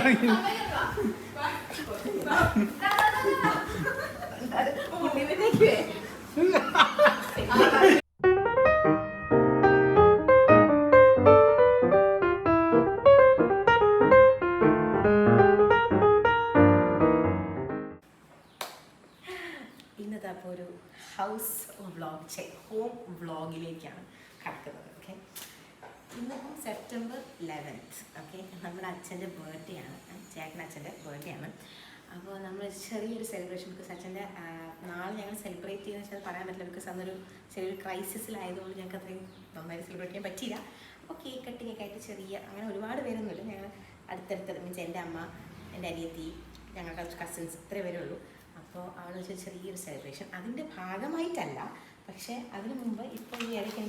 ഇന്നത്തെ അപ്പോൾ ഒരു ഹൗസ് വ്ളോഗ് ഹോം വ്ളോഗിലേക്കാണ് കടക്കുന്നത്. ഓക്കെ, ഇന്നിപ്പം സെപ്റ്റംബർ 11th. ഓക്കെ, നമ്മുടെ അച്ഛൻ്റെ ബർത്ത്ഡേ ആണ്, ചേട്ടനച്ഛൻ്റെ ബർത്ത്ഡേ ആണ്. അപ്പോൾ നമ്മൾ ചെറിയൊരു സെലിബ്രേഷൻ, ബിക്കോസ് അച്ഛൻ്റെ നാളെ ഞങ്ങൾ സെലിബ്രേറ്റ് ചെയ്യുന്ന വെച്ചാൽ പറയാൻ പറ്റില്ല, ബിക്കോസ് അന്നൊരു ചെറിയൊരു ക്രൈസിസിലായതുകൊണ്ട് ഞങ്ങൾക്ക് അത്രയും നന്നായി സെലിബ്രേറ്റ് ചെയ്യാൻ പറ്റിയില്ല. അപ്പോൾ കേക്ക് കട്ടിങ് ഒക്കെ ആയിട്ട് ചെറിയ, അങ്ങനെ ഒരുപാട് പേരൊന്നുമില്ല, ഞങ്ങൾ അടുത്തടുത്ത് മീൻസ് എൻ്റെ അമ്മ, എൻ്റെ അനിയത്തി, ഞങ്ങളുടെ കസിൻസ് ഇത്രേ പേരുള്ളൂ. അപ്പോൾ അവിടെ വെച്ച് ചെറിയൊരു സെലിബ്രേഷൻ, അതിൻ്റെ ഭാഗമായിട്ടല്ല. പക്ഷേ അതിന് മുമ്പ് ഇപ്പോൾ ഈ ഇടയ്ക്ക്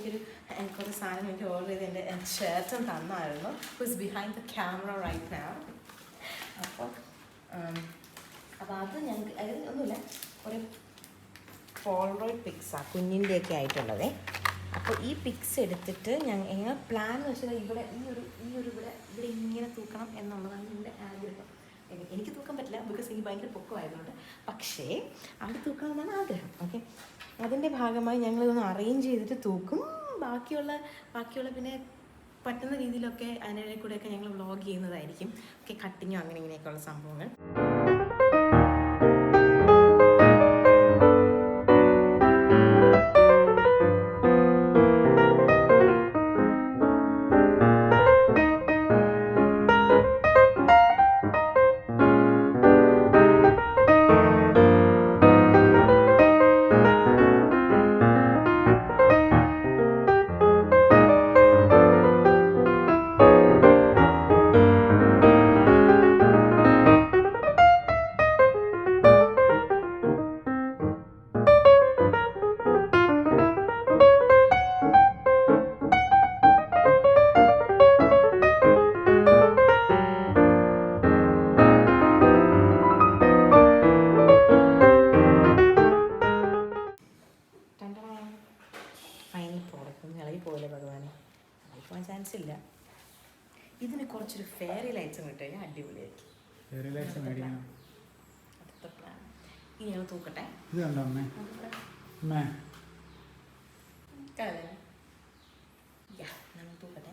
എനിക്കൊരു സാധനം എനിക്ക് ഓർഡർ ചെയ്ത് എൻ്റെ ഷർട്ടും തന്നായിരുന്നു, who's behind the camera right now. അപ്പോൾ അത് ഞങ്ങൾക്ക് അതായത് ഒന്നുമില്ല, കുറേ പോളറോയിഡ് പിക്സാണ് കുഞ്ഞിൻ്റെയൊക്കെ ആയിട്ടുള്ളത്. അപ്പോൾ ഈ പിക്സ് എടുത്തിട്ട് ഞങ്ങൾ പ്ലാൻ എന്ന് വെച്ചാൽ ഇവിടെ ഈ ഒരു ഇവിടെ ഇങ്ങനെ തൂക്കണം എന്നുള്ളതാണ് എൻ്റെ ആഗ്രഹം. എനിക്ക് തൂക്കാൻ പറ്റില്ല, ബിക്കോസ് എനിക്ക് ഭയങ്കര പൊക്കമായതുകൊണ്ട്, പക്ഷേ അവിടെ തൂക്കണമെന്നാണ് ആഗ്രഹം. ഓക്കെ, അതിൻ്റെ ഭാഗമായി ഞങ്ങളിതൊന്ന് അറേഞ്ച് ചെയ്തിട്ട് തൂക്കും. ബാക്കിയുള്ള പിന്നെ പറ്റുന്ന രീതിയിലൊക്കെ അതിനിടെ കൂടെയൊക്കെ ഞങ്ങൾ വ്ളോഗ് ചെയ്യുന്നതായിരിക്കും. ഓക്കെ, കട്ടിങ്ങോ അങ്ങനെ ഇങ്ങനെയൊക്കെയുള്ള സംഭവങ്ങൾ. ചാൻസ് ഇല്ല. ഇതിന് കുറച്ചൊരു ഫെയറി ലൈറ്റ്സും കിട്ടും കഴിഞ്ഞാൽ അടിപൊളിയായിരിക്കും. അടുത്ത പ്ലാൻ ഇനി ഞങ്ങൾ തൂക്കട്ടെ. നമ്മൾ തൂക്കട്ടെ.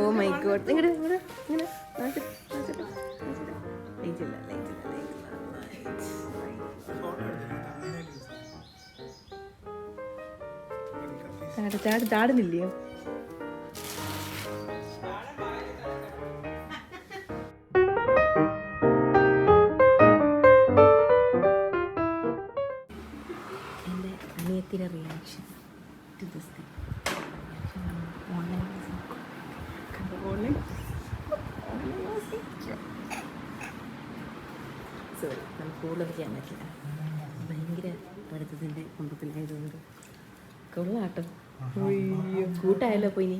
Oh my God. ഇങ്ങനെ ഇങ്ങനെ ഇങ്ങനെ ചാടുന്നില്ലയോ? എൻ്റെ അനിയത്തിൻ്റെ reaction to this thing. Sorry, നമുക്ക് കൂടുതൽ ചെയ്യാൻ പറ്റില്ല. ഭയങ്കര പഠിത്തത്തിൻ്റെ കുടുംബത്തിലായതുകൊണ്ട് കൊള്ളാട്ടോ. കൂട്ടായല്ലോ. അപ്പോൾ ഇനി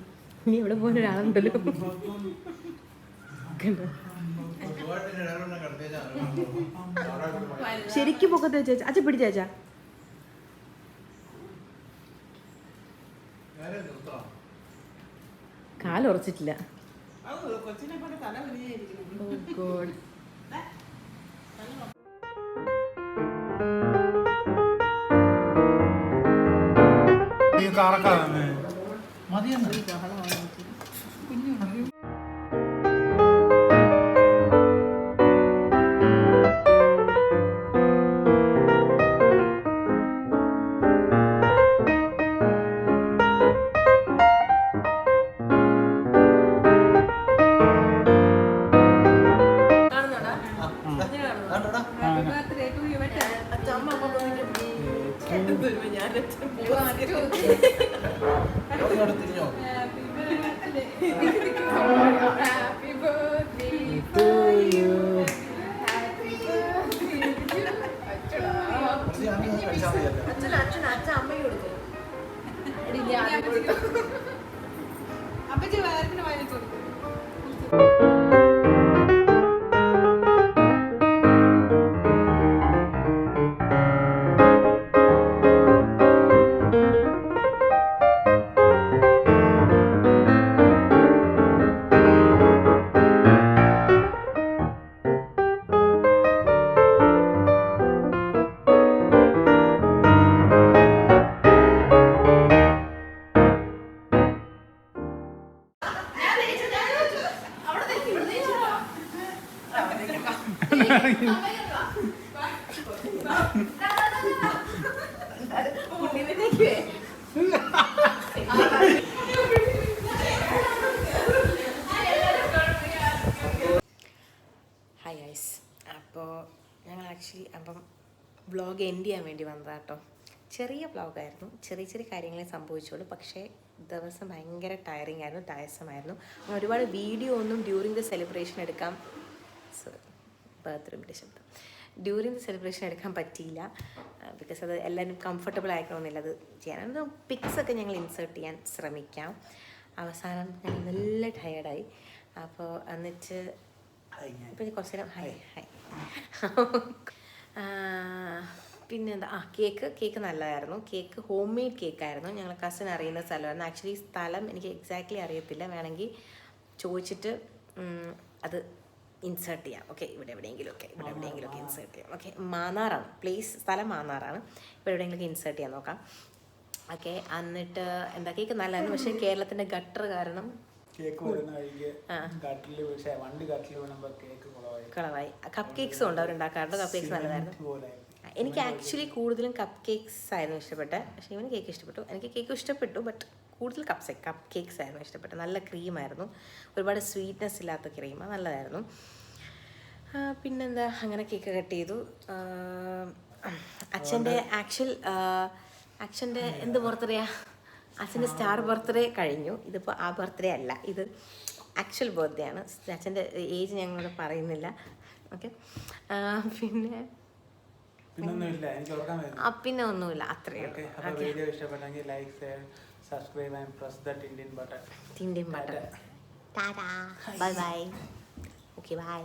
ഇവിടെ പോകുന്ന ഒരാളുണ്ടല്ലോ. കണ്ടോ ശരിക്കും പൊക്കത്ത് വെച്ചാ അച്ഛ പിടിച്ചാച്ചാ. കാലുറച്ചിട്ടില്ല. Hi guys. അപ്പോൾ ഞങ്ങൾ ആക്ച്വലി വ്ളോഗ് എൻഡ് ചെയ്യാൻ വേണ്ടി വന്നതാണ് കേട്ടോ. ചെറിയ വ്ളോഗായിരുന്നു, ചെറിയ ചെറിയ കാര്യങ്ങളെ സംഭവിച്ചുള്ളൂ. പക്ഷേ ദിവസം ഭയങ്കര ടയറിങ് ആയിരുന്നു, ടയർസമായിരുന്നു. ഒരുപാട് വീഡിയോ ഒന്നും ഡ്യൂറിങ് ദ സെലിബ്രേഷൻ എടുക്കാൻ ബർത്ത്ഡേയുടെ ശബ്ദം ഡ്യൂറിങ് ദ സെലിബ്രേഷൻ എടുക്കാൻ പറ്റിയില്ല. ബിക്കോസ് അത് എല്ലാവരും കംഫർട്ടബിൾ ആയിക്കണമെന്നില്ല അത് ചെയ്യാൻ. പിക്സൊക്കെ ഞങ്ങൾ ഇൻസേർട്ട് ചെയ്യാൻ ശ്രമിക്കാം. അവസാനം ഞങ്ങൾ നല്ല ടയേർഡായി. അപ്പോൾ എന്നിട്ട് ഇപ്പം കുറച്ച് നേരം ഹായ് ഹായ് പിന്നെന്താ കേക്ക് നല്ലതായിരുന്നു. കേക്ക് ഹോം മെയ്ഡ് കേക്കായിരുന്നു. ഞങ്ങൾ കസിൻ അറിയുന്ന സ്ഥലമായിരുന്നു. ആക്ച്വലി സ്ഥലം എനിക്ക് എക്സാക്ട്ലി അറിയത്തില്ല, വേണമെങ്കിൽ ചോദിച്ചിട്ട് അത് ഇൻസേർട്ട് ചെയ്യാം. ഓക്കെ, ഇവിടെ എവിടെയെങ്കിലുമൊക്കെ ഇൻസേർട്ട് ചെയ്യാം. ഓക്കെ, മാന്നാറാണ് പ്ലേസ്, സ്ഥലം മാന്നാറാണ്. ഇവിടെ എവിടെയെങ്കിലുമൊക്കെ ഇൻസേർട്ട് ചെയ്യാൻ നോക്കാം. ഓക്കെ, എന്നിട്ട് എന്താ കേക്ക് നല്ലതായിരുന്നു. പക്ഷേ കേരളത്തിൻ്റെ ഗട്ടർ കാരണം കളവായി. കപ്പ് കേക്ക്സും ഉണ്ട് അവരുണ്ടാക്കാറുണ്ട്. കപ്പ് കേക്ക്സ് നല്ലതായിരുന്നു. എനിക്ക് ആക്ച്വലി കൂടുതലും കപ്പ് കേക്ക്സ് ആയിരുന്നു ഇഷ്ടപ്പെട്ടത്. പക്ഷേ ഇവന് കേക്ക് ഇഷ്ടപ്പെട്ടു, എനിക്ക് കേക്ക് ഇഷ്ടപ്പെട്ടു. ബട്ട് കൂടുതൽ കപ്പ് കേക്ക്സ് ആയിരുന്നു ഇഷ്ടപ്പെട്ടത്. നല്ല ക്രീമായിരുന്നു, ഒരുപാട് സ്വീറ്റ്നെസ് ഇല്ലാത്ത ക്രീമാണ്, നല്ലതായിരുന്നു. പിന്നെന്താ, അങ്ങനെ കേക്ക് കട്ട് ചെയ്തു. അച്ഛൻ്റെ എന്ത് ബർത്ത്ഡേയാ? അച്ഛൻ്റെ സ്റ്റാർ ബർത്ത്ഡേ കഴിഞ്ഞു. ഇതിപ്പോൾ ആ ബർത്ത്ഡേ അല്ല, ഇത് ആക്ച്വൽ ബർത്ത്ഡേ ആണ്. അച്ഛൻ്റെ ഏജ് ഞങ്ങളോട് പറയുന്നില്ല. ഓക്കെ, പിന്നെ ഒന്നുമില്ല, അത്രയേ ഉള്ളൂ. വീഡിയോ ഇഷ്ടപ്പെട്ടെങ്കിൽ like, share, subscribe and press the tinding button. Tata, bye bye. Okay, by.